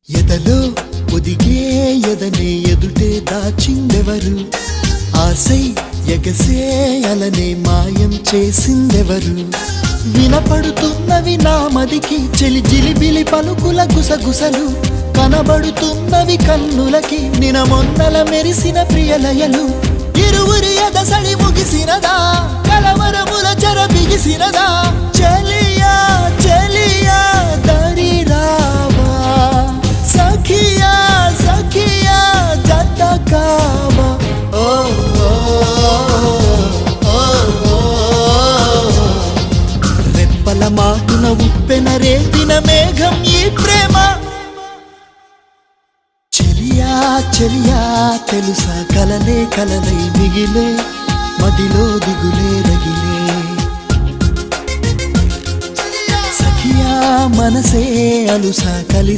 ఎదలో ఒదిగే ఎదనే ఎదుటే దాచిందెవరు? ఆసై ఎగసే అలనే మాయం చేసిందెవరు? వినపడుతున్నవి నా మదికి చెలి జిలిబిలి పలుకుల గుసగుసలు, కనబడుతున్నవి కన్నులకి నినమొన్నల మెరిసిన ప్రియలయలు. ఇరువురి ఎదసడి ముగిసినదా, కలవరముల చెర బిగిసినదా? చెలియా చెలియా దరి రావా, సఖియా సఖియా జత కావా. ఓ రెప్పల మాటున ఉప్పెన రేపిన మేఘం ఈ ప్రేమ. చెలియా చెలియా తెలుసా కలలే కలలై మిగిలే, మదిలో దిగులే రగిలే. సఖియా మనసే అలుసా కలిసి